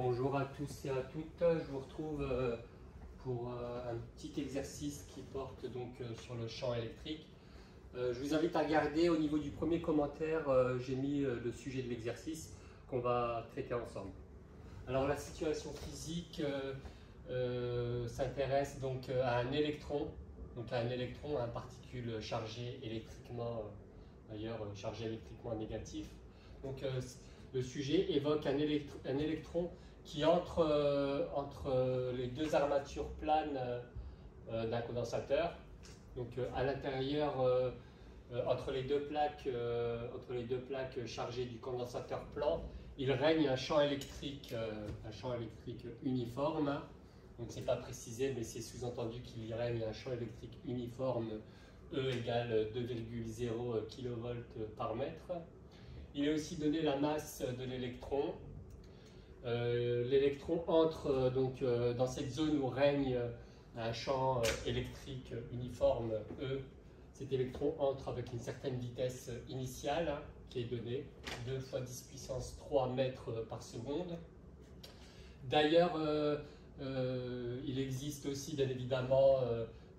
Bonjour à tous et à toutes, je vous retrouve pour un petit exercice qui porte donc sur le champ électrique. Je vous invite à regarder au niveau du premier commentaire, j'ai mis le sujet de l'exercice qu'on va traiter ensemble. Alors la situation physique s'intéresse donc à un électron, à particule chargée électriquement, d'ailleurs chargée électriquement négatif. Donc le sujet évoque un électron qui entre entre les deux armatures planes d'un condensateur. Donc à l'intérieur, entre les deux plaques chargées du condensateur plan, il règne un champ électrique uniforme. Donc c'est pas précisé, mais c'est sous-entendu qu'il y règne un champ électrique uniforme, E égale 2,0 kV par mètre. Il est aussi donné la masse de l'électron. L'électron entre dans cette zone où règne un champ électrique uniforme E. Cet électron entre avec une certaine vitesse initiale qui est donnée, 2 fois 10 puissance 3 mètres par seconde. D'ailleurs, il existe aussi bien évidemment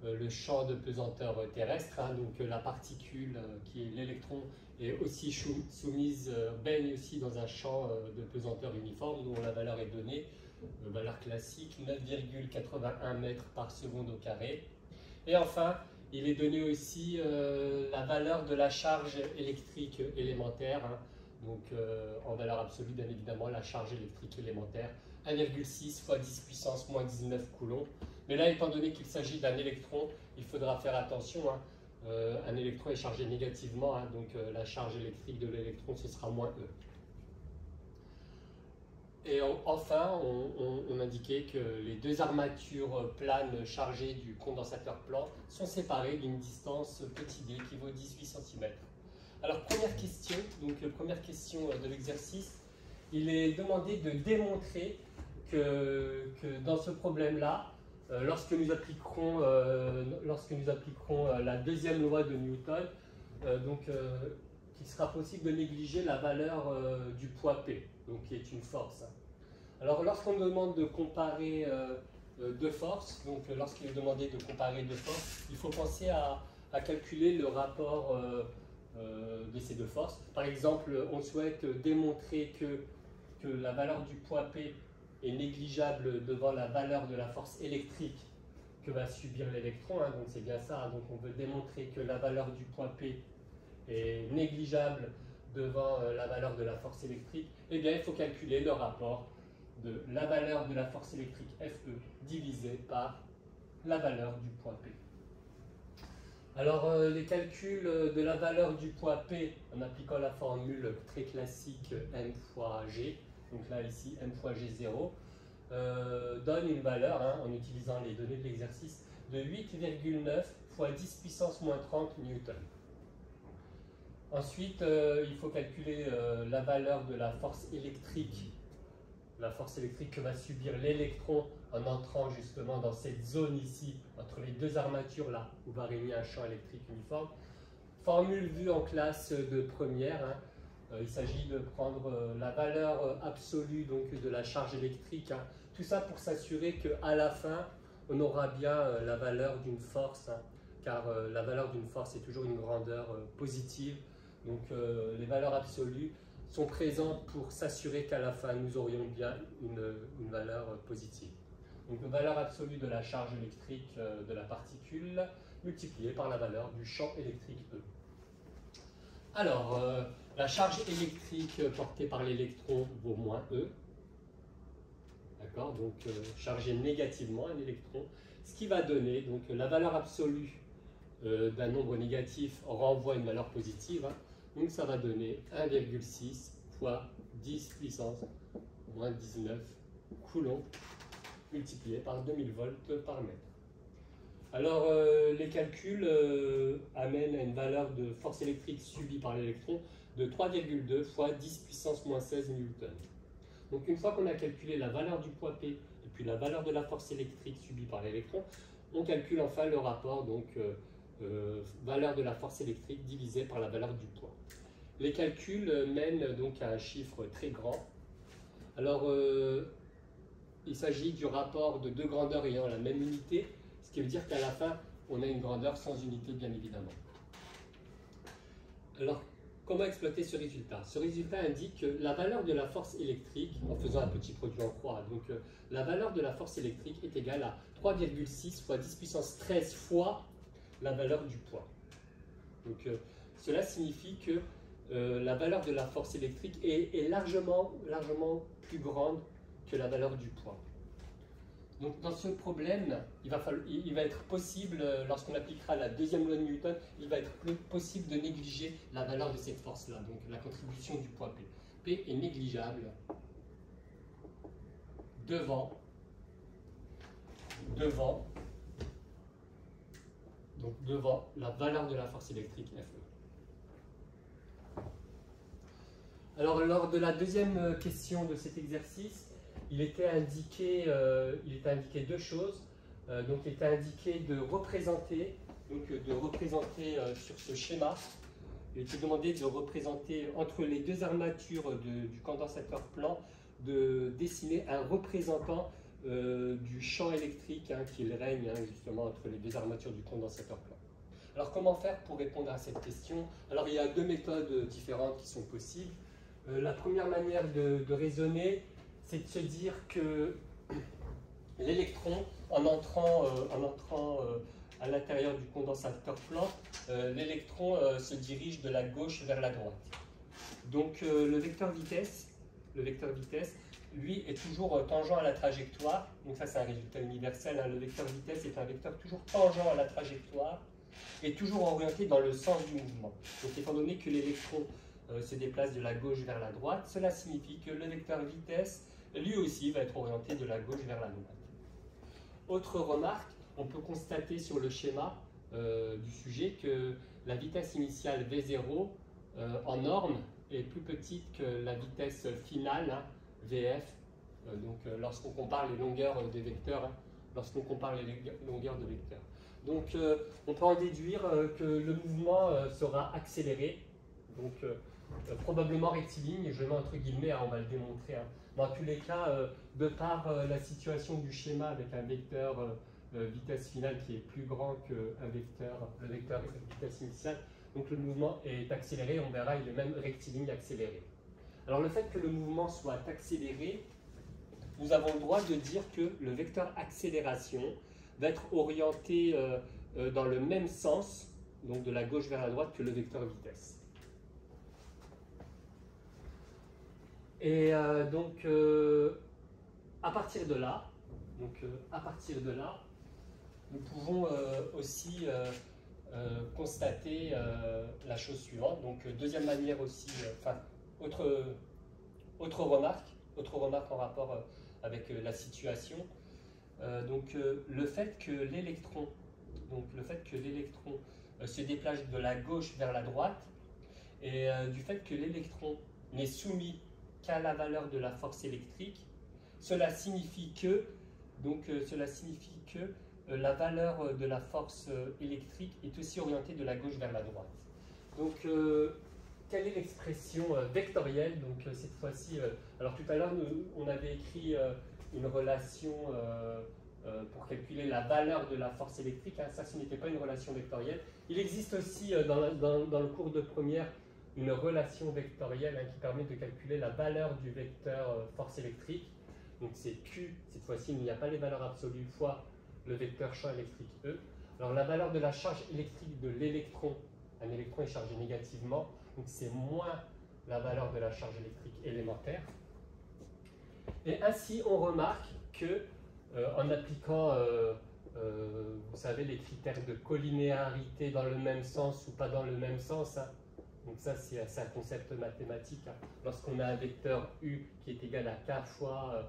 le champ de pesanteur terrestre, donc la particule qui est l'électron est aussi soumise, baigne aussi dans un champ de pesanteur uniforme dont la valeur est donnée, valeur classique, 9,81 mètres par seconde au carré. Et enfin, il est donné aussi la valeur de la charge électrique élémentaire, donc en valeur absolue bien évidemment la charge électrique élémentaire, 1,6 fois 10 puissance moins 19 coulombs. Mais là, étant donné qu'il s'agit d'un électron, il faudra faire attention. Un électron est chargé négativement, donc la charge électrique de l'électron, ce sera moins E. Et enfin, on indiquait que les deux armatures planes chargées du condensateur plan sont séparées d'une distance petit d qui vaut 18 cm. Alors, première question de l'exercice, il est demandé de démontrer que dans ce problème-là, lorsque nous appliquerons la deuxième loi de Newton, qu'il sera possible de négliger la valeur du poids P, donc qui est une force. Alors lorsqu'on demande de comparer deux forces, lorsqu'il est demandé de comparer deux forces, il faut penser à calculer le rapport de ces deux forces. Par exemple, on souhaite démontrer que la valeur du poids P est négligeable devant la valeur de la force électrique que va subir l'électron, donc c'est bien ça, donc on veut démontrer que la valeur du poids P est négligeable devant la valeur de la force électrique. Eh bien, il faut calculer le rapport de la valeur de la force électrique Fe divisé par la valeur du poids P. Alors, les calculs de la valeur du poids P en appliquant la formule très classique m fois g, donc là ici m fois g0, donne une valeur, en utilisant les données de l'exercice, de 8,9 fois 10 puissance moins 30 newton. Ensuite, il faut calculer la valeur de la force électrique que va subir l'électron en entrant justement dans cette zone ici, entre les deux armatures là, où va régner un champ électrique uniforme. Formule vue en classe de première, il s'agit de prendre la valeur absolue donc, de la charge électrique, tout ça pour s'assurer qu'à la fin, on aura bien la valeur d'une force, car la valeur d'une force est toujours une grandeur positive, donc les valeurs absolues sont présentes pour s'assurer qu'à la fin, nous aurions bien une valeur positive. Donc, la valeur absolue de la charge électrique de la particule multipliée par la valeur du champ électrique E. Alors, la charge électrique portée par l'électron vaut moins E. D'accord, donc chargé négativement un électron, ce qui va donner donc la valeur absolue d'un nombre négatif renvoie une valeur positive. Donc ça va donner 1,6 fois 10 puissance moins 19 coulombs multiplié par 2000 volts par mètre. Alors les calculs amènent à une valeur de force électrique subie par l'électron de 3,2 fois 10 puissance moins 16 newton. Donc une fois qu'on a calculé la valeur du poids P et puis la valeur de la force électrique subie par l'électron, on calcule enfin le rapport, valeur de la force électrique divisée par la valeur du poids. Les calculs mènent donc à un chiffre très grand. Alors il s'agit du rapport de deux grandeurs ayant la même unité, ce qui veut dire qu'à la fin, on a une grandeur sans unité, bien évidemment. Alors, comment exploiter ce résultat? Ce résultat indique que la valeur de la force électrique, en faisant un petit produit en croix, donc la valeur de la force électrique est égale à 3,6 fois 10 puissance 13 fois la valeur du poids. Donc, cela signifie que la valeur de la force électrique est largement plus grande que la valeur du poids. Donc dans ce problème, il va être possible, lorsqu'on appliquera la deuxième loi de Newton, il va être possible de négliger la valeur de cette force-là, donc la contribution du poids P. P est négligeable devant la valeur de la force électrique Fe. Alors, lors de la deuxième question de cet exercice, il était indiqué deux choses. Donc, il était indiqué de représenter sur ce schéma, il était demandé de représenter entre les deux armatures du condensateur plan, de dessiner un représentant du champ électrique qu'il règne justement entre les deux armatures du condensateur plan. Alors, comment faire pour répondre à cette question? Alors, il y a deux méthodes différentes qui sont possibles. La première manière de raisonner, c'est de se dire que l'électron, en entrant à l'intérieur du condensateur plan, l'électron se dirige de la gauche vers la droite. Donc le vecteur vitesse, lui, est toujours tangent à la trajectoire. Donc ça, c'est un résultat universel. Le vecteur vitesse est un vecteur toujours tangent à la trajectoire et toujours orienté dans le sens du mouvement. Donc étant donné que l'électron se déplace de la gauche vers la droite, cela signifie que le vecteur vitesse, lui aussi, va être orienté de la gauche vers la droite. Autre remarque, on peut constater sur le schéma du sujet que la vitesse initiale V0 en norme est plus petite que la vitesse finale, VF, lorsqu'on compare les longueurs des vecteurs, Donc on peut en déduire que le mouvement sera accéléré, donc probablement rectiligne, je mets entre guillemets, on va le démontrer. Dans tous les cas, de par la situation du schéma avec un vecteur vitesse finale qui est plus grand que le vecteur vitesse initiale, donc le mouvement est accéléré, on verra, il est même rectiligne accéléré. Alors le fait que le mouvement soit accéléré, nous avons le droit de dire que le vecteur accélération va être orienté dans le même sens, donc de la gauche vers la droite, que le vecteur vitesse. Et donc, à partir de là, nous pouvons aussi constater la chose suivante. Donc, deuxième manière aussi, autre remarque en rapport avec la situation. Le fait que l'électron se déplace de la gauche vers la droite et du fait que l'électron n'est soumis qu'à la valeur de la force électrique, cela signifie que la valeur de la force électrique est aussi orientée de la gauche vers la droite. Donc, quelle est l'expression vectorielle? Donc, cette fois-ci, alors tout à l'heure, on avait écrit une relation pour calculer la valeur de la force électrique. Ça, ce n'était pas une relation vectorielle. Il existe aussi dans le cours de première une relation vectorielle qui permet de calculer la valeur du vecteur force électrique. Donc c'est Q, cette fois-ci il n'y a pas les valeurs absolues, fois le vecteur champ électrique E. Alors la valeur de la charge électrique de l'électron, un électron est chargé négativement, donc c'est moins la valeur de la charge électrique élémentaire. Et ainsi on remarque que en appliquant vous savez, les critères de collinéarité dans le même sens ou pas dans le même sens, donc ça, c'est un concept mathématique. Lorsqu'on a un vecteur U qui est égal à K fois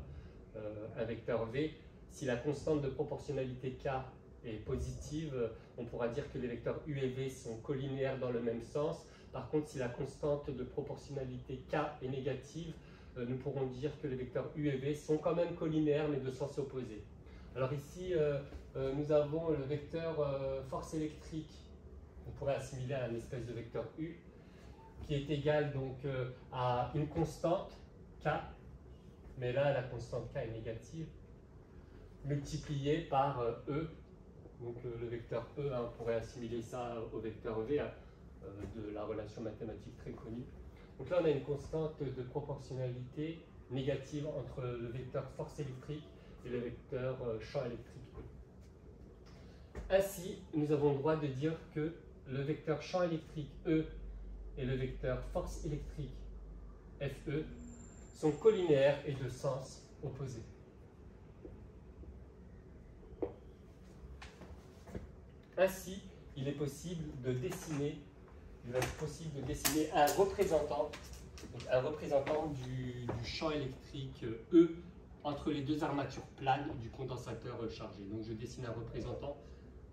un vecteur V, si la constante de proportionnalité K est positive, on pourra dire que les vecteurs U et V sont collinéaires dans le même sens. Par contre, si la constante de proportionnalité K est négative, nous pourrons dire que les vecteurs U et V sont quand même collinéaires, mais de sens opposé. Alors ici, nous avons le vecteur force électrique, on pourrait assimiler à une espèce de vecteur U, qui est égal donc à une constante K, mais là la constante K est négative, multiplié par E. Donc le vecteur E, hein, on pourrait assimiler ça au vecteur V, hein, de la relation mathématique très connue. Donc là, on a une constante de proportionnalité négative entre le vecteur force électrique et le vecteur champ électrique E. Ainsi, nous avons le droit de dire que le vecteur champ électrique E et le vecteur force électrique FE sont collinéaires et de sens opposé. Ainsi, il va être possible de dessiner un représentant du champ électrique E entre les deux armatures planes du condensateur chargé. Donc je dessine un représentant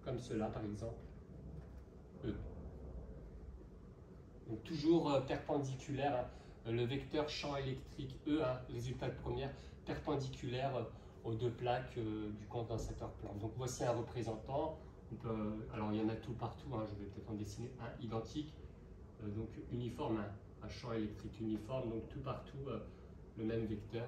comme cela, par exemple, E. Donc toujours perpendiculaire, hein, le vecteur champ électrique E, hein, résultat de première, perpendiculaire aux deux plaques du condensateur plan. Donc voici un représentant. Alors il y en a tout partout, hein, je vais peut-être en dessiner un identique, donc uniforme, hein, un champ électrique uniforme, donc tout partout le même vecteur.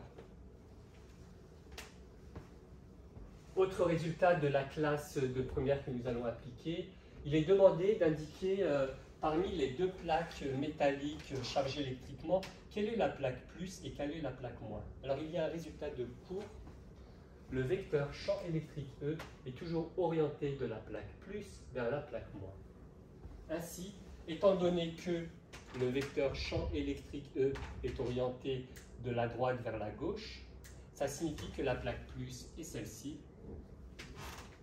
Autre résultat de la classe de première que nous allons appliquer, il est demandé d'indiquer parmi les deux plaques métalliques chargées électriquement, quelle est la plaque plus et quelle est la plaque moins. Alors il y a un résultat de cours. Le vecteur champ électrique E est toujours orienté de la plaque plus vers la plaque moins. Ainsi, étant donné que le vecteur champ électrique E est orienté de la droite vers la gauche, ça signifie que la plaque plus est celle-ci.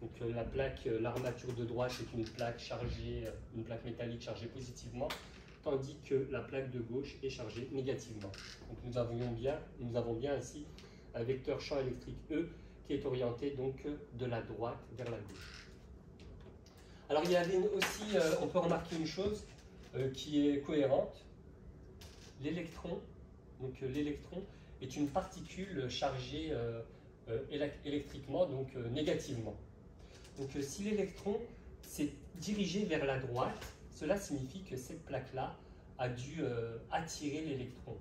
Donc l'armature de droite est une plaque métallique chargée positivement, tandis que la plaque de gauche est chargée négativement. Donc nous avons bien ainsi un vecteur champ électrique E qui est orienté donc de la droite vers la gauche. Alors il y avait aussi, on peut remarquer une chose qui est cohérente. L'électron est une particule chargée électriquement, donc négativement. Donc si l'électron s'est dirigé vers la droite, cela signifie que cette plaque-là a dû attirer l'électron.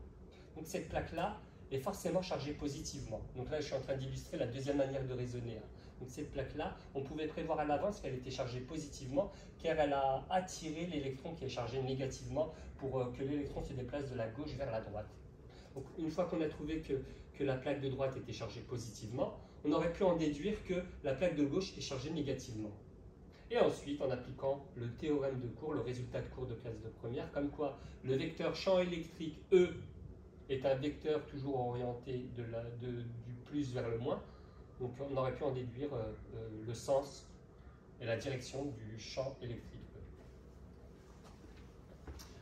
Donc cette plaque-là est forcément chargée positivement. Donc là, je suis en train d'illustrer la deuxième manière de raisonner. Donc cette plaque-là, on pouvait prévoir à l'avance qu'elle était chargée positivement, car elle a attiré l'électron qui est chargé négativement pour que l'électron se déplace de la gauche vers la droite. Donc une fois qu'on a trouvé que la plaque de droite était chargée positivement, on aurait pu en déduire que la plaque de gauche est chargée négativement. Et ensuite, en appliquant le théorème de cours, le résultat de cours de classe de première, comme quoi le vecteur champ électrique E est un vecteur toujours orienté du plus vers le moins. Donc on aurait pu en déduire le sens et la direction du champ électrique E.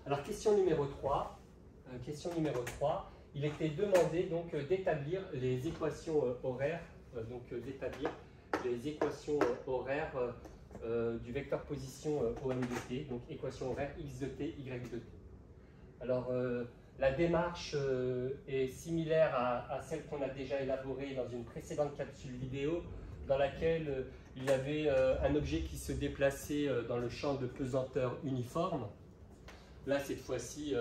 Alors question numéro 3. Il était demandé donc d'établir les équations horaires, du vecteur position OM de t, donc équation horaire x de t, y de t. Alors la démarche est similaire à celle qu'on a déjà élaborée dans une précédente capsule vidéo, dans laquelle il y avait un objet qui se déplaçait dans le champ de pesanteur uniforme. Là, cette fois-ci,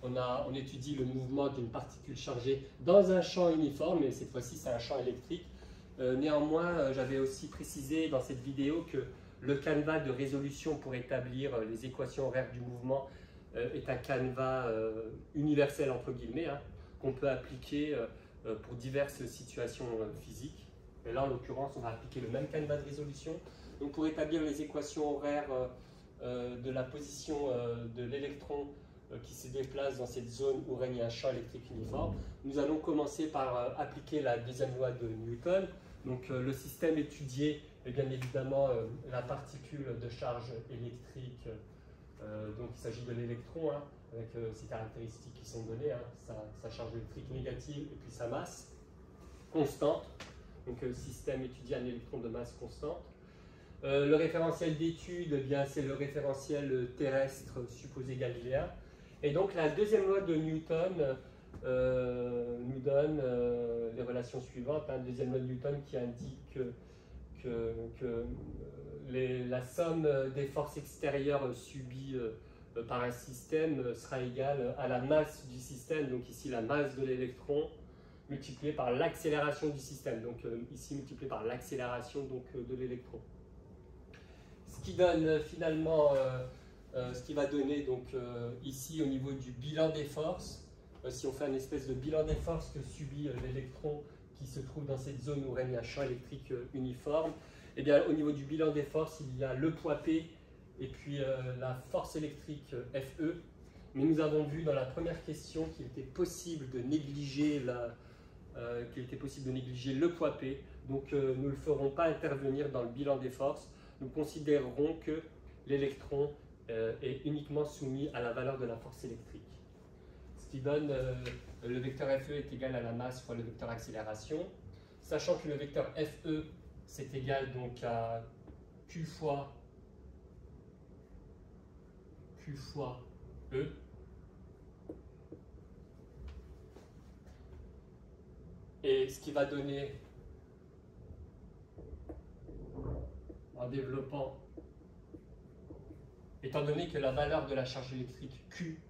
on étudie le mouvement d'une particule chargée dans un champ uniforme, et cette fois-ci, c'est un champ électrique. Néanmoins, j'avais aussi précisé dans cette vidéo que le canevas de résolution pour établir les équations horaires du mouvement est un canevas universel, entre guillemets, hein, qu'on peut appliquer pour diverses situations physiques. Et là, en l'occurrence, on va appliquer le même canevas de résolution. Donc, pour établir les équations horaires de la position de l'électron qui se déplace dans cette zone où règne un champ électrique uniforme, nous allons commencer par appliquer la deuxième loi de Newton. Donc, le système étudié est bien évidemment la particule de charge électrique. Donc il s'agit de l'électron, hein, avec ses caractéristiques qui sont données, hein, sa charge électrique négative et puis sa masse constante. Donc système étudié un électron de masse constante. Le référentiel d'étude, eh c'est le référentiel terrestre supposé galiléen. Et donc la deuxième loi de Newton nous donne les relations suivantes. Hein, deuxième loi de Newton qui indique que la somme des forces extérieures subies par un système sera égale à la masse du système, donc ici la masse de l'électron, multiplié par l'accélération du système, donc ici multiplié par l'accélération de l'électron. Ce qui donne finalement, ce qui va donner donc ici au niveau du bilan des forces, si on fait un espèce de bilan des forces que subit l'électron qui se trouve dans cette zone où règne un champ électrique uniforme, et bien au niveau du bilan des forces, il y a le poids P et puis la force électrique Fe. Mais nous avons vu dans la première question qu'il était possible de négliger le poids P, donc nous ne le ferons pas intervenir dans le bilan des forces. Nous considérerons que l'électron est uniquement soumis à la valeur de la force électrique. Ce qui donne le vecteur Fe est égal à la masse fois le vecteur accélération, sachant que le vecteur Fe c'est égal donc à Q fois E. Et ce qui va donner, en développant, étant donné que la valeur de la charge électrique Q,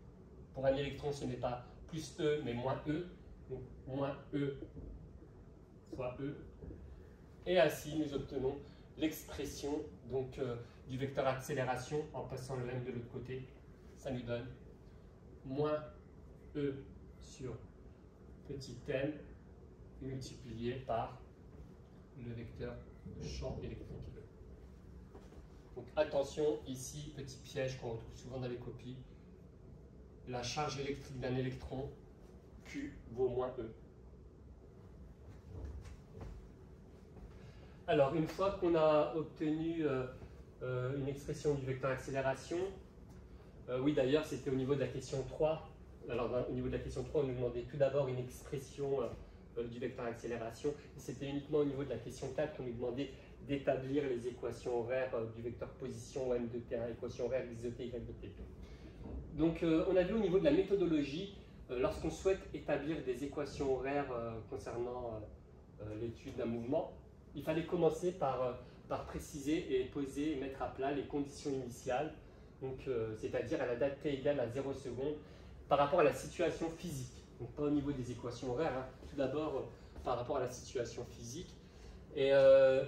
pour un électron, ce n'est pas plus E, mais moins E, donc moins E fois E, et ainsi nous obtenons l'expression donc du vecteur accélération en passant le M de l'autre côté. Ça nous donne moins E sur petit m multiplié par le vecteur champ électrique E. Donc attention, ici, petit piège qu'on retrouve souvent dans les copies, la charge électrique d'un électron, Q vaut moins E. Alors, une fois qu'on a obtenu une expression du vecteur accélération, oui d'ailleurs c'était au niveau de la question 3, alors au niveau de la question 3 on nous demandait tout d'abord une expression du vecteur accélération, et c'était uniquement au niveau de la question 4 qu'on nous demandait d'établir les équations horaires du vecteur position M de T1, équation horaire X de T, Y de T. Donc on a vu au niveau de la méthodologie, lorsqu'on souhaite établir des équations horaires concernant l'étude d'un mouvement, il fallait commencer par préciser et poser et mettre à plat les conditions initiales, c'est-à-dire à la date t égale à 0 secondes, par rapport à la situation physique. Donc pas au niveau des équations horaires, hein. Tout d'abord par rapport à la situation physique. Et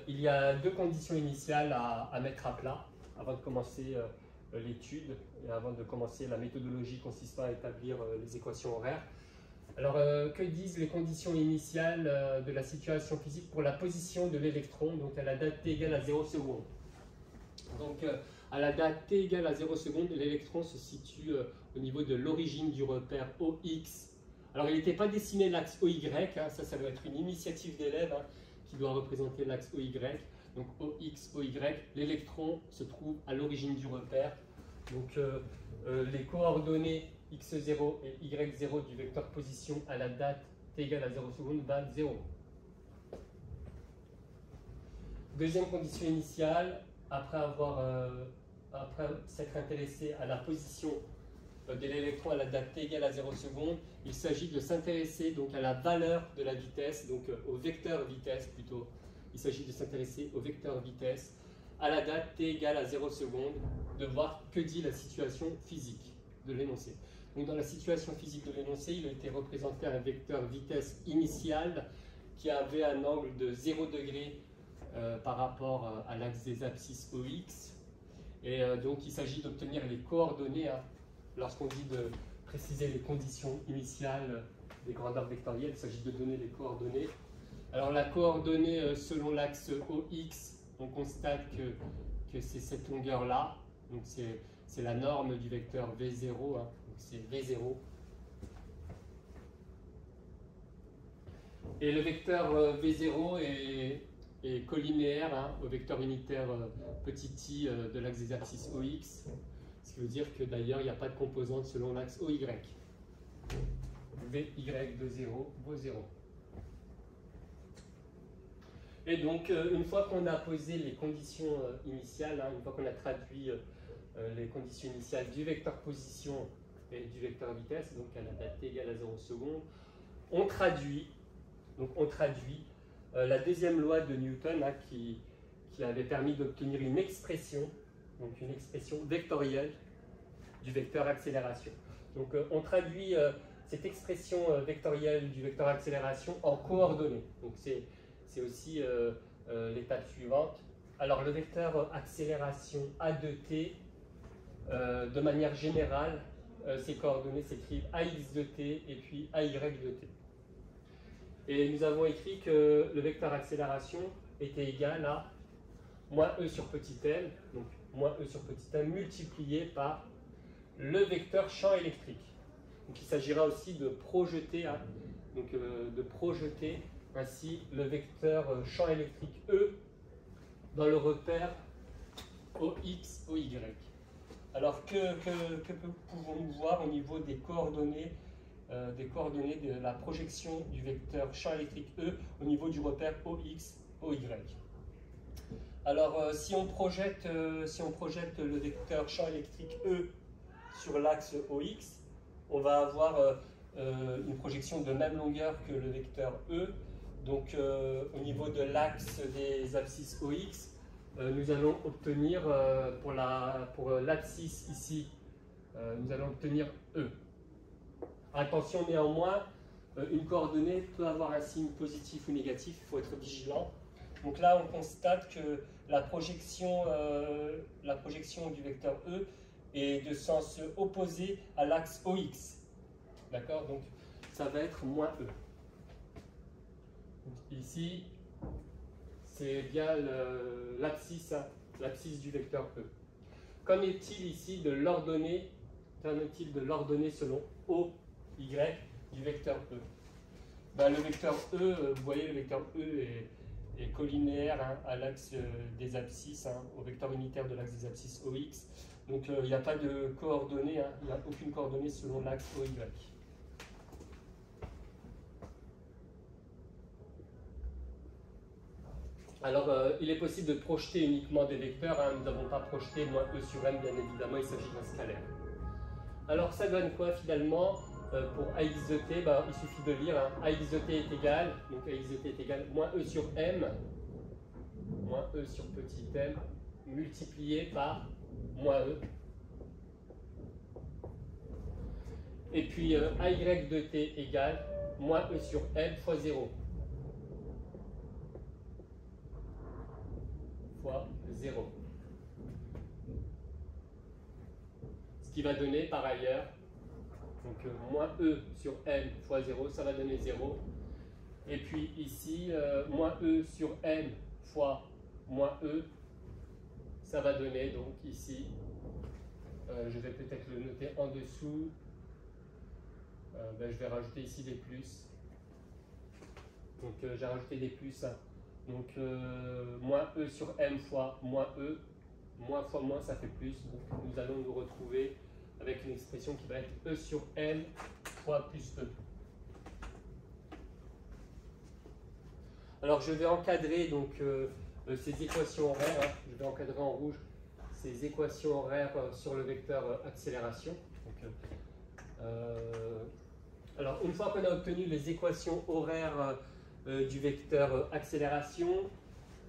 il y a deux conditions initiales à mettre à plat avant de commencer l'étude et avant de commencer la méthodologie consistant à établir les équations horaires. Alors, que disent les conditions initiales de la situation physique pour la position de l'électron, donc à la date t égale à 0 secondes. Donc, à la date t égale à 0 secondes, l'électron se situe au niveau de l'origine du repère OX. Alors, il n'était pas dessiné l'axe OY, hein, ça doit être une initiative d'élève hein, qui doit représenter l'axe OY. Donc, OX, OY, l'électron se trouve à l'origine du repère. Donc, les coordonnées x0 et y0 du vecteur position à la date t égale à 0 secondes valent 0. Deuxième condition initiale, après s'être intéressé à la position de l'électron à la date t égale à 0 secondes, il s'agit de s'intéresser donc à la valeur de la vitesse, donc au vecteur vitesse plutôt. Il s'agit de s'intéresser au vecteur vitesse à la date t égale à 0 secondes, de voir que dit la situation physique de l'énoncé. Donc dans la situation physique de l'énoncé, il a été représenté un vecteur vitesse initiale qui avait un angle de 0 degré par rapport à l'axe des abscisses OX. Et donc il s'agit d'obtenir les coordonnées, hein, lorsqu'on dit de préciser les conditions initiales des grandeurs vectorielles, il s'agit de donner les coordonnées. Alors la coordonnée selon l'axe OX, on constate que c'est cette longueur-là, donc c'est la norme du vecteur V0, hein, donc c'est V0. Et le vecteur V0 est collinéaire hein, au vecteur unitaire petit i de l'axe des abscisses OX, ce qui veut dire que d'ailleurs il n'y a pas de composante selon l'axe OY. Vy de 0 vaut 0. Et donc, une fois qu'on a posé les conditions initiales, hein, une fois qu'on a traduit les conditions initiales du vecteur position et du vecteur vitesse, donc à la date t égale à 0 secondes, on traduit la deuxième loi de Newton hein, qui avait permis d'obtenir une expression vectorielle du vecteur accélération. Donc, on traduit cette expression vectorielle du vecteur accélération en coordonnées. Donc c'est aussi l'étape suivante. Alors le vecteur accélération A de t, de manière générale, ces coordonnées s'écrivent AX de t et puis AY de t. Et nous avons écrit que le vecteur accélération était égal à moins E sur petit m, donc moins E sur petit m multiplié par le vecteur champ électrique. Donc il s'agira aussi de projeter, de projeter ainsi le vecteur champ électrique E dans le repère OX, OY. Alors que pouvons-nous voir au niveau des coordonnées de la projection du vecteur champ électrique E au niveau du repère OX, OY? Alors si on projette le vecteur champ électrique E sur l'axe OX, on va avoir une projection de même longueur que le vecteur E. Donc au niveau de l'axe des abscisses OX, nous allons obtenir pour l'abscisse ici, nous allons obtenir E. Attention néanmoins, une coordonnée peut avoir un signe positif ou négatif, il faut être vigilant. Donc là on constate que la projection du vecteur E est de sens opposé à l'axe OX. D'accord? Donc ça va être moins E. Donc, ici, c'est bien l'abscisse du vecteur E. Qu'en est-il ici de l'ordonnée selon OY du vecteur E? Ben, le vecteur E, vous voyez, le vecteur E est collinéaire à l'axe des abscisses, au vecteur unitaire de l'axe des abscisses OX. Donc il n'y a pas de coordonnées, il n'y a aucune coordonnée selon l'axe OY. Alors, il est possible de projeter uniquement des vecteurs. Nous n'avons pas projeté moins E sur M, bien évidemment, il s'agit d'un scalaire. Alors, ça donne quoi finalement? Pour AX de t, il suffit de lire AX de t est égal, donc AX de t est égal moins E sur M, moins E sur petit m, multiplié par moins E. Et puis AY de t égale moins E sur M fois 0. Fois 0. Ce qui va donner par ailleurs, donc moins E sur M fois 0, ça va donner 0. Et puis ici, moins E sur M fois moins E, ça va donner donc ici, je vais peut-être le noter en dessous, je vais rajouter ici des plus. Donc j'ai rajouté des plus. Donc moins E sur M fois moins E, moins fois moins ça fait plus. Donc nous allons nous retrouver avec une expression qui va être E sur M fois plus E. Alors je vais encadrer donc ces équations horaires, je vais encadrer en rouge ces équations horaires sur le vecteur accélération. Donc, alors une fois qu'on a obtenu les équations horaires du vecteur accélération,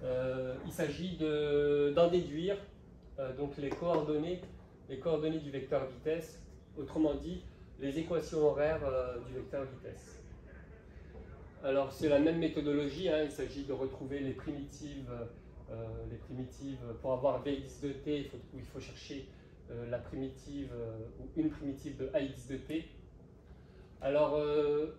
il s'agit d'en déduire donc les coordonnées du vecteur vitesse, autrement dit les équations horaires du vecteur vitesse. Alors c'est la même méthodologie, il s'agit de retrouver les primitives pour avoir Vx de t, où il faut chercher la primitive ou une primitive de Ax de t. Alors E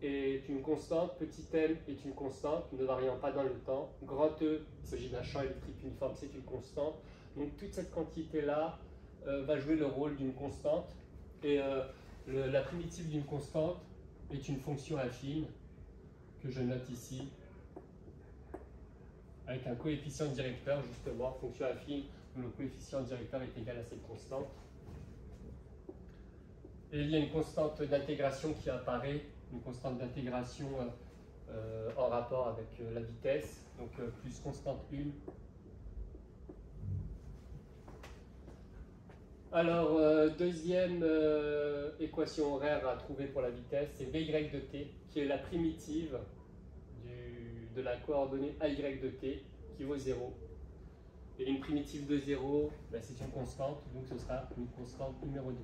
est une constante, petit m est une constante, ne variant pas dans le temps. Grand E, il s'agit d'un champ électrique uniforme, c'est une constante. Donc toute cette quantité-là va jouer le rôle d'une constante. Et la primitive d'une constante est une fonction affine que je note ici, avec un coefficient directeur, justement, fonction affine, où le coefficient directeur est égal à cette constante. Et il y a une constante d'intégration qui apparaît, une constante d'intégration en rapport avec la vitesse, donc plus constante 1. Alors, deuxième équation horaire à trouver pour la vitesse, c'est Vy de t, qui est la primitive de la coordonnée AY de t, qui vaut 0. Et une primitive de 0, c'est une constante, donc ce sera une constante numéro 2.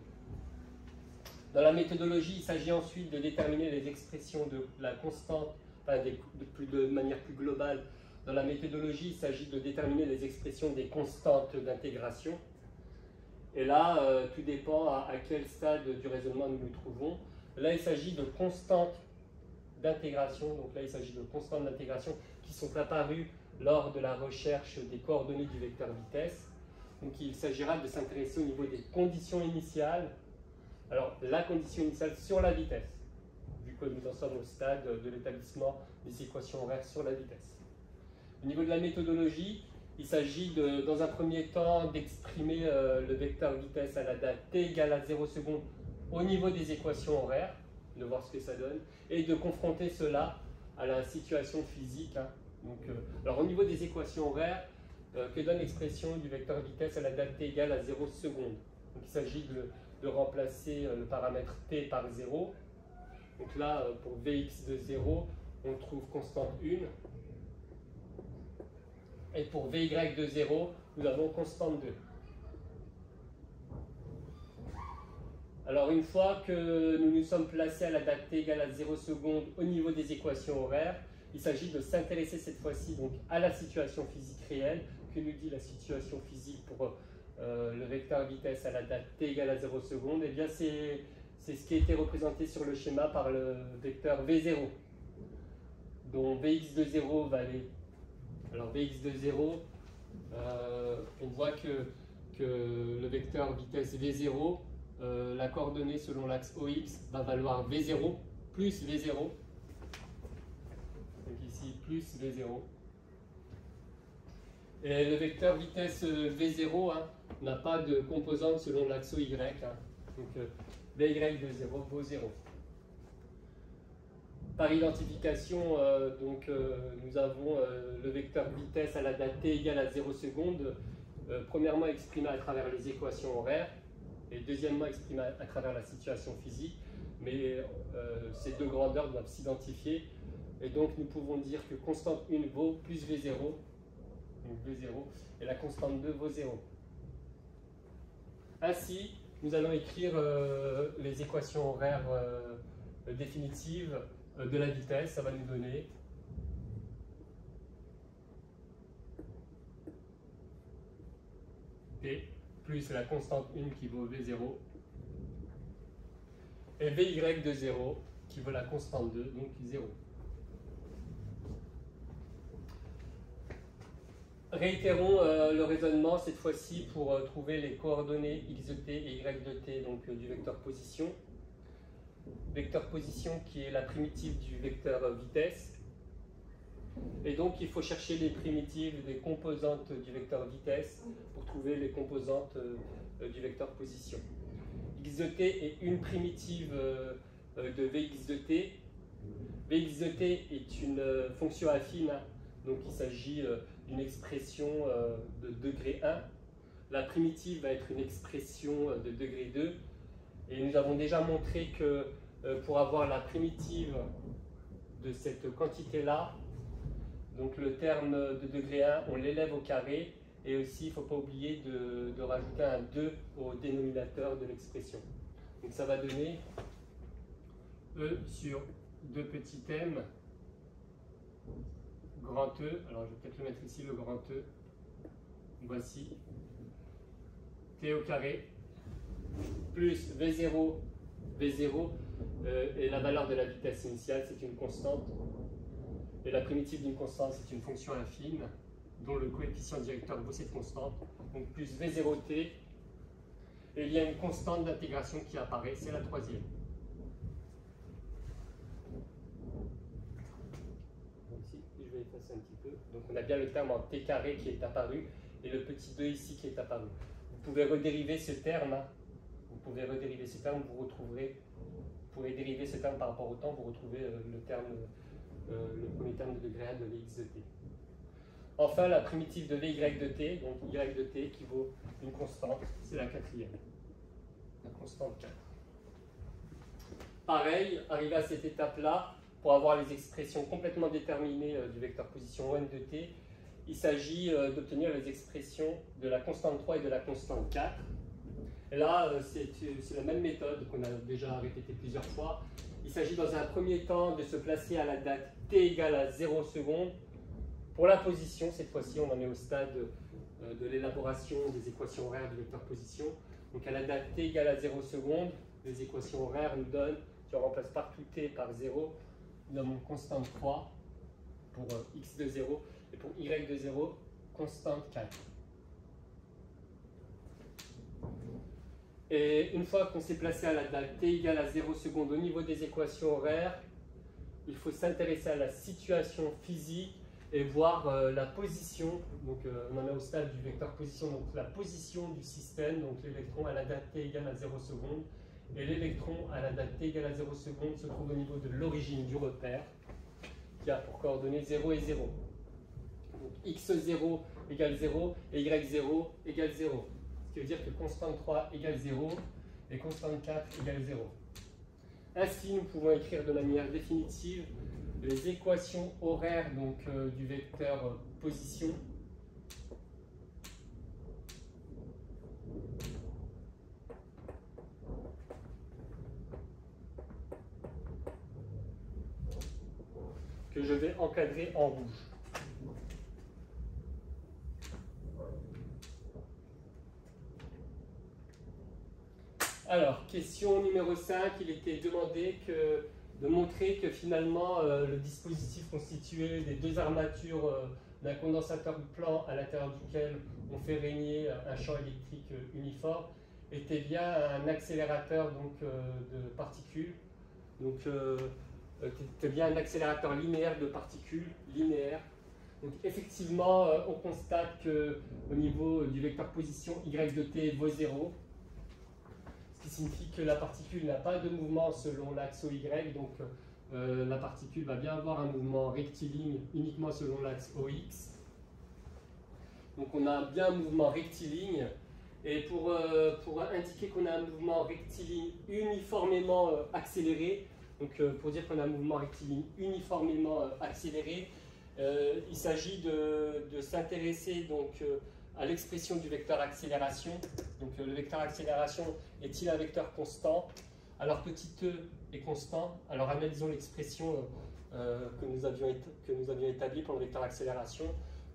Dans la méthodologie, il s'agit ensuite de déterminer les expressions de la constante, enfin de manière plus globale. Dans la méthodologie, il s'agit de déterminer les expressions des constantes d'intégration. Et là, tout dépend à quel stade du raisonnement nous nous trouvons. Là, il s'agit de constantes d'intégration. Donc là, il s'agit de constantes d'intégration qui sont apparues lors de la recherche des coordonnées du vecteur vitesse. Donc il s'agira de s'intéresser au niveau des conditions initiales. Alors, la condition initiale sur la vitesse, vu que nous en sommes au stade de l'établissement des équations horaires sur la vitesse. Au niveau de la méthodologie, il s'agit dans un premier temps d'exprimer le vecteur vitesse à la date t égale à 0 secondes au niveau des équations horaires, de voir ce que ça donne, et de confronter cela à la situation physique. Donc, alors au niveau des équations horaires, que donne l'expression du vecteur vitesse à la date t égale à 0 secondes. Donc il s'agit de remplacer le paramètre t par 0. Donc là, pour Vx de 0, on trouve constante 1. Et pour Vy de 0, nous avons constante 2. Alors une fois que nous nous sommes placés à la date t égale à 0 secondes au niveau des équations horaires, il s'agit de s'intéresser cette fois-ci donc à la situation physique réelle. Que nous dit la situation physique pour le vecteur vitesse à la date t égale à 0 secondes? Eh bien c'est ce qui a été représenté sur le schéma par le vecteur V0, dont Vx de 0 va aller. Alors Vx de 0, on voit que le vecteur vitesse V0, la coordonnée selon l'axe OX va valoir V0 plus V0. Donc ici, plus V0. Et le vecteur vitesse V0 n'a pas de composante selon l'axe OY. Donc Vy de 0 vaut 0. Par identification, nous avons le vecteur vitesse à la date t égale à 0 secondes, premièrement exprimé à travers les équations horaires, et deuxièmement exprimé à travers la situation physique, mais ces deux grandeurs doivent s'identifier, et donc nous pouvons dire que constante 1 vaut plus V0, donc V0, et la constante 2 vaut 0. Ainsi, nous allons écrire les équations horaires définitives de la vitesse. Ça va nous donner T plus la constante 1 qui vaut V0 et Vy de 0 qui vaut la constante 2, donc 0. Réitérons le raisonnement cette fois-ci pour trouver les coordonnées x de t et y de t donc, du vecteur position. Vecteur position qui est la primitive du vecteur vitesse. Et donc il faut chercher les primitives des composantes du vecteur vitesse pour trouver les composantes du vecteur position. X de t est une primitive de Vx de t. Vx de t est une fonction affine, donc il s'agit d'une expression de degré 1. La primitive va être une expression de degré 2. Et nous avons déjà montré que pour avoir la primitive de cette quantité-là, donc le terme de degré 1, on l'élève au carré. Et aussi, il ne faut pas oublier de rajouter un 2 au dénominateur de l'expression. Donc ça va donner E sur 2 petits m, grand E. Alors je vais peut-être le mettre ici, le grand E. Voici. T au carré plus V0, V0, et la valeur de la vitesse initiale, c'est une constante. Et la primitive d'une constante, c'est une fonction infime, dont le coefficient directeur vaut cette constante. Donc plus V0t, et il y a une constante d'intégration qui apparaît, c'est la troisième. Donc ici, je vais effacer un petit peu. Donc on a bien le terme en t carré qui est apparu, et le petit 2 ici qui est apparu. Vous pouvez redériver ce terme, vous pouvez redériver ce terme, vous retrouverez, vous pourrez dériver ce terme par rapport au temps, vous retrouvez le premier terme de degré 1 de Vx de t. Enfin, la primitive de Vy de t, donc y de t qui vaut une constante, c'est la quatrième, la constante 4. Pareil, arrivé à cette étape-là, pour avoir les expressions complètement déterminées du vecteur position n de t, il s'agit d'obtenir les expressions de la constante 3 et de la constante 4. Et là, c'est la même méthode qu'on a déjà répété plusieurs fois. Il s'agit dans un premier temps de se placer à la date t égale à 0 secondes. Pour la position, cette fois-ci, on en est au stade de l'élaboration des équations horaires du vecteur position. Donc à la date t égale à 0 secondes, les équations horaires nous donnent, si on remplace partout t par 0, nous avons constante 3 pour x de 0 et pour y de 0, constante 4. Et une fois qu'on s'est placé à la date t égale à 0 secondes au niveau des équations horaires, il faut s'intéresser à la situation physique et voir la position. Donc on en est au stade du vecteur position, donc la position du système, donc l'électron à la date t égale à 0 secondes. Et l'électron à la date t égale à 0 secondes se trouve au niveau de l'origine du repère, qui a pour coordonnées 0 et 0. Donc x0 égale 0 et y0 égale 0. Ce qui veut dire que constante 3 égale 0 et constante 4 égale 0. Ainsi, nous pouvons écrire de manière définitive les équations horaires donc, du vecteur position. Que je vais encadrer en rouge. Alors, question numéro 5, il était demandé de montrer que finalement le dispositif constitué des deux armatures d'un condensateur plan à l'intérieur duquel on fait régner un champ électrique uniforme était bien un accélérateur donc, de particules. Donc, était bien un accélérateur linéaire de particules, linéaire. Donc effectivement, on constate qu'au niveau du vecteur position, y de t vaut 0. Ce qui signifie que la particule n'a pas de mouvement selon l'axe OY, donc la particule va bien avoir un mouvement rectiligne uniquement selon l'axe OX. Donc on a bien un mouvement rectiligne, et pour indiquer qu'on a un mouvement rectiligne uniformément accéléré, donc pour dire qu'on a un mouvement rectiligne uniformément accéléré, il s'agit de s'intéresser donc à l'expression du vecteur accélération. Donc le vecteur accélération est-il un vecteur constant? Alors petit e est constant. Alors analysons l'expression que nous avions établie pour le vecteur accélération.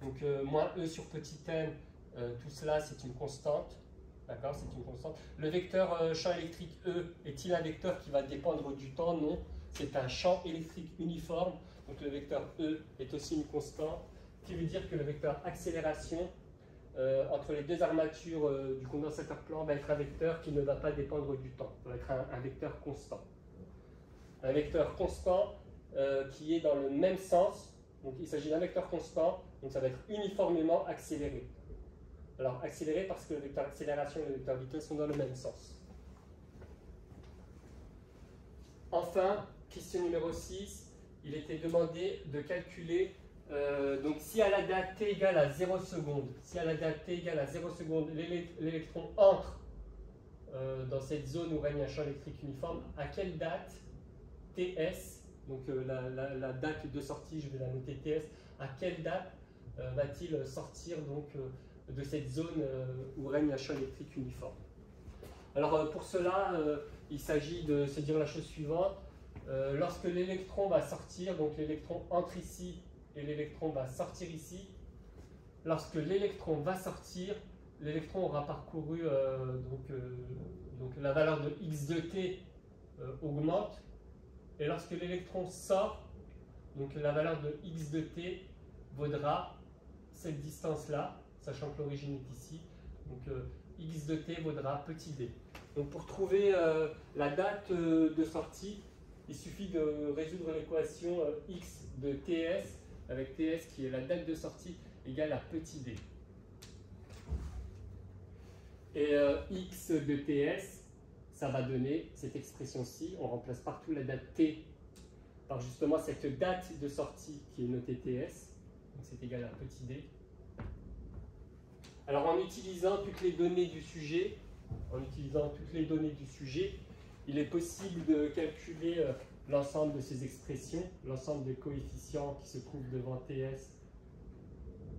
Donc moins e sur petit n, tout cela c'est une constante. D'accord, c'est une constante. Le vecteur champ électrique E est-il un vecteur qui va dépendre du temps? Non, c'est un champ électrique uniforme. Donc le vecteur E est aussi une constante, ce qui veut dire que le vecteur accélération entre les deux armatures du condensateur plan va être un vecteur qui ne va pas dépendre du temps, va être un vecteur constant. Un vecteur constant qui est dans le même sens, donc il s'agit d'un vecteur constant, donc ça va être uniformément accéléré. Alors accéléré parce que le vecteur accélération et le vecteur vitesse sont dans le même sens. Enfin, question numéro 6, il était demandé de calculer donc si à la date t égale à 0 secondes, l'électron entre dans cette zone où règne un champ électrique uniforme, à quelle date TS, donc la date de sortie, je vais la noter TS, à quelle date va-t-il sortir donc de cette zone où règne un champ électrique uniforme? Alors pour cela, il s'agit de se dire la chose suivante. Lorsque l'électron va sortir, donc l'électron entre ici et l'électron va sortir ici, lorsque l'électron va sortir, l'électron aura parcouru, donc la valeur de x de t augmente, et lorsque l'électron sort, donc la valeur de x de t vaudra cette distance-là, sachant que l'origine est ici, donc x de t vaudra petit d. Donc pour trouver la date de sortie, il suffit de résoudre l'équation x de ts, avec ts qui est la date de sortie égale à petit d. Et x de ts, ça va donner cette expression-ci. On remplace partout la date t par justement cette date de sortie qui est notée ts. Donc c'est égal à petit d. Alors en utilisant toutes les données du sujet, il est possible de calculer l'ensemble de ces expressions, l'ensemble des coefficients qui se trouvent devant ts.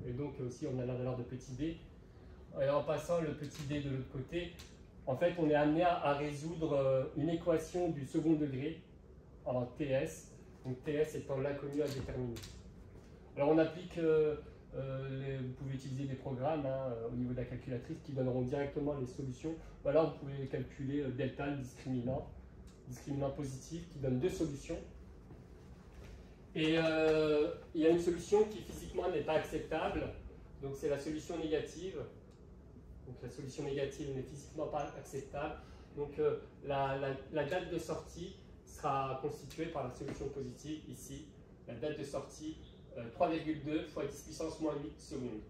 Et donc aussi on a la valeur de petit d. Et en passant le petit d de l'autre côté, en fait, on est amené à résoudre une équation du second degré en TS, donc TS étant l'inconnu à déterminer. Alors on applique, vous pouvez utiliser des programmes au niveau de la calculatrice qui donneront directement les solutions. Voilà, vous pouvez calculer delta, le discriminant positif qui donne deux solutions. Et il y a une solution qui physiquement n'est pas acceptable, donc c'est la solution négative. Donc la solution négative n'est physiquement pas acceptable. Donc la date de sortie sera constituée par la solution positive ici. La date de sortie 3,2 fois 10 puissance moins 8 secondes.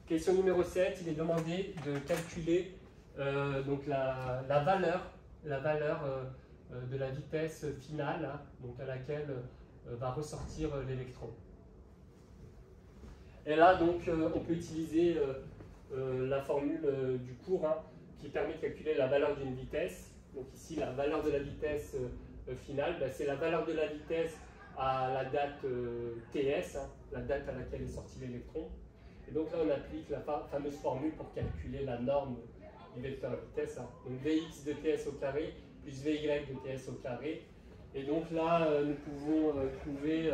Question numéro 7, il est demandé de calculer donc la valeur de la vitesse finale, donc à laquelle va ressortir l'électron. Et là, donc, on peut utiliser la formule du cours qui permet de calculer la valeur d'une vitesse. Donc ici, la valeur de la vitesse finale, c'est la valeur de la vitesse à la date TS, la date à laquelle est sorti l'électron. Et donc là, on applique la fameuse formule pour calculer la norme du vecteur vitesse. Donc Vx de Ts au carré plus Vy de Ts au carré. Et donc là, nous pouvons trouver,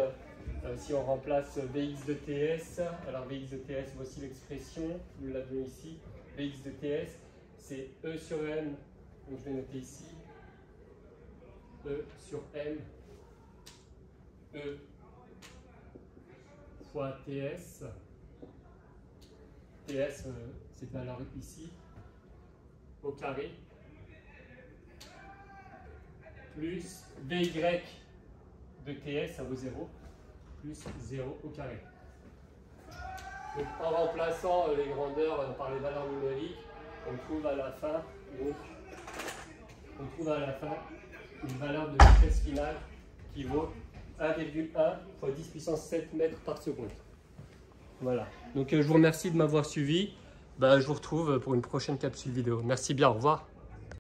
si on remplace Vx de Ts, alors Vx de Ts, voici l'expression, nous l'avons ici. Vx de Ts, c'est E sur M, donc je vais noter ici, E sur M, E fois Ts, Ts, cette valeur ici, au carré, plus Vy de Ts, ça vaut 0, plus 0 au carré. Donc, en remplaçant les grandeurs par les valeurs numériques, on trouve à la fin, une valeur de vitesse finale qui vaut 1,1 fois 10 puissance 7 mètres par seconde. Voilà. Donc je vous remercie de m'avoir suivi. Je vous retrouve pour une prochaine capsule vidéo. Merci bien, au revoir.